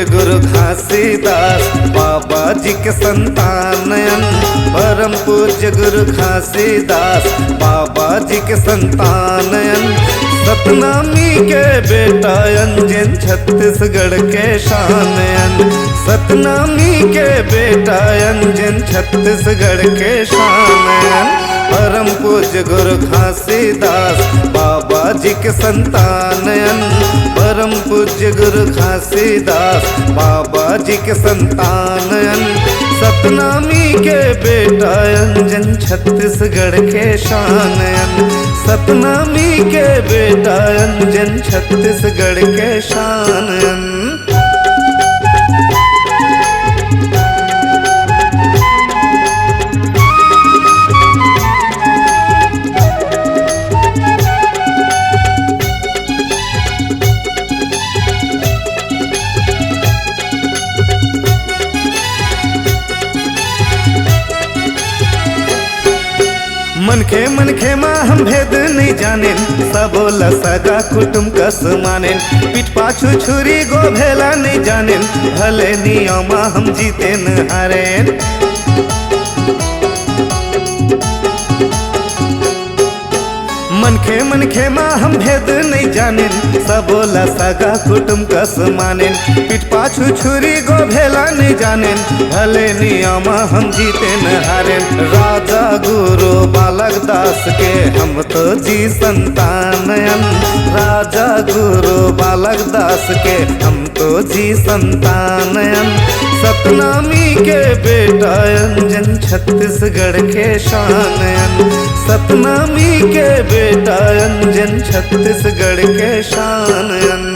पूज्य गुरु घासीदास बाबा जी के संतानयन। परम पूज्य गुरु घासीदास बाबा जी के संतानयन। सतनामी के बेटा अंजन छत्तीसगढ़ के शानयन। सतनामी के बेटा अंजन छत्तीसगढ़ के शानयन। परम पूज्य गुरु घासीदास बाबा जी के संतानयन। परम पूज्य गुरु घासीदास बाबा जी के संतानयन। सतनामी के बेटा अंजन छत्तीसगढ़ के शानयन। सतनामी के बेटा अंजन छत्तीसगढ़ के शानयन। मनखे माँ हम भेद नहीं जाने। सबोला सगा कुटुम कस माने। पीठ पाछू छुरी गो भेला नहीं जाने। भले नियमा हम जीते न हारे। मनखे माँ हम भेद नहीं जाने। सबोला सगा कुटुम कस माने। पीठ पाछू छुरी गो भेला नहीं जाने। भले नियमा हम जीते न हारे। राजा गुरु बालक दास के हम तो जी संतानयन। राजा गुरु बालक दास के हम तो जी संतानयन। सतनामी के बेटा अंजन छत्तीसगढ़ के शानयन। सतनामी के बेटा अंजन छत्तीसगढ़ के शानयन।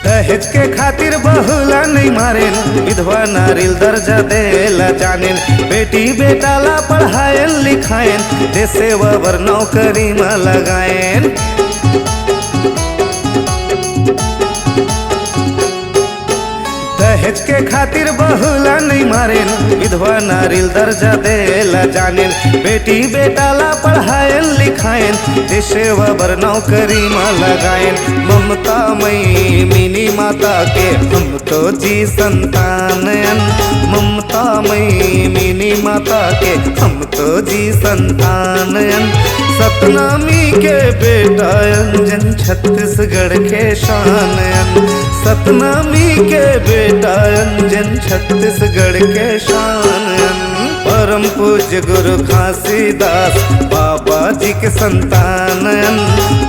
दहेज के खातिर बहुला नहीं मारेन। विधवा नारिल दर्जा देला जानेन। बेटी बेटा ला पढ़ाएन लिखाएन। देश सेवा बर नौकरी में लगाएन। दहेज के खातिर बहुला नहीं मारेन। विधवा नारिल दर्जा देला जानेन। बेटी बेटा ला पढ़ाएन लिखाएन। देश सेवा बर नौकरी में लगाएन। ममता मई मिनी माता के हम तो जी संतानयन। ममता मई मिनी माता के हम तो जी संतानयन। सतनामी के बेटा अंजन छत्तीसगढ़ के शानयन। सतनामी के बेटा अंजन छत्तीसगढ़ के शानयन। परम पूज्य गुरु घासीदास बाबा जी के संतानयन।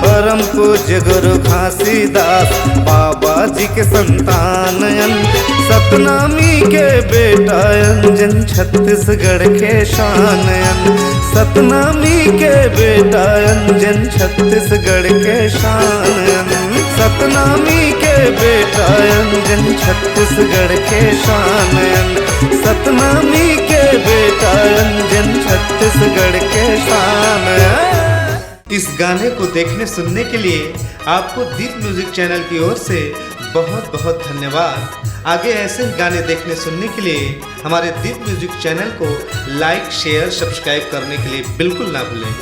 परम पूज्य गुरु घासीदास बाबा जी के संतानयन। सतनामी के बेटा अंजन छत्तीसगढ़ के शानयन। सतनामी के बेटा अंजन छत्तीसगढ़ के शानयन। सतनामी के बेटा अंजन छत्तीसगढ़ के शानयन। सतनामी के बेटा अंजन छत्तीसगढ़ के शानयन। इस गाने को देखने सुनने के लिए आपको दीप म्यूजिक चैनल की ओर से बहुत बहुत धन्यवाद। आगे ऐसे ही गाने देखने सुनने के लिए हमारे दीप म्यूजिक चैनल को लाइक शेयर सब्सक्राइब करने के लिए बिल्कुल ना भूलें।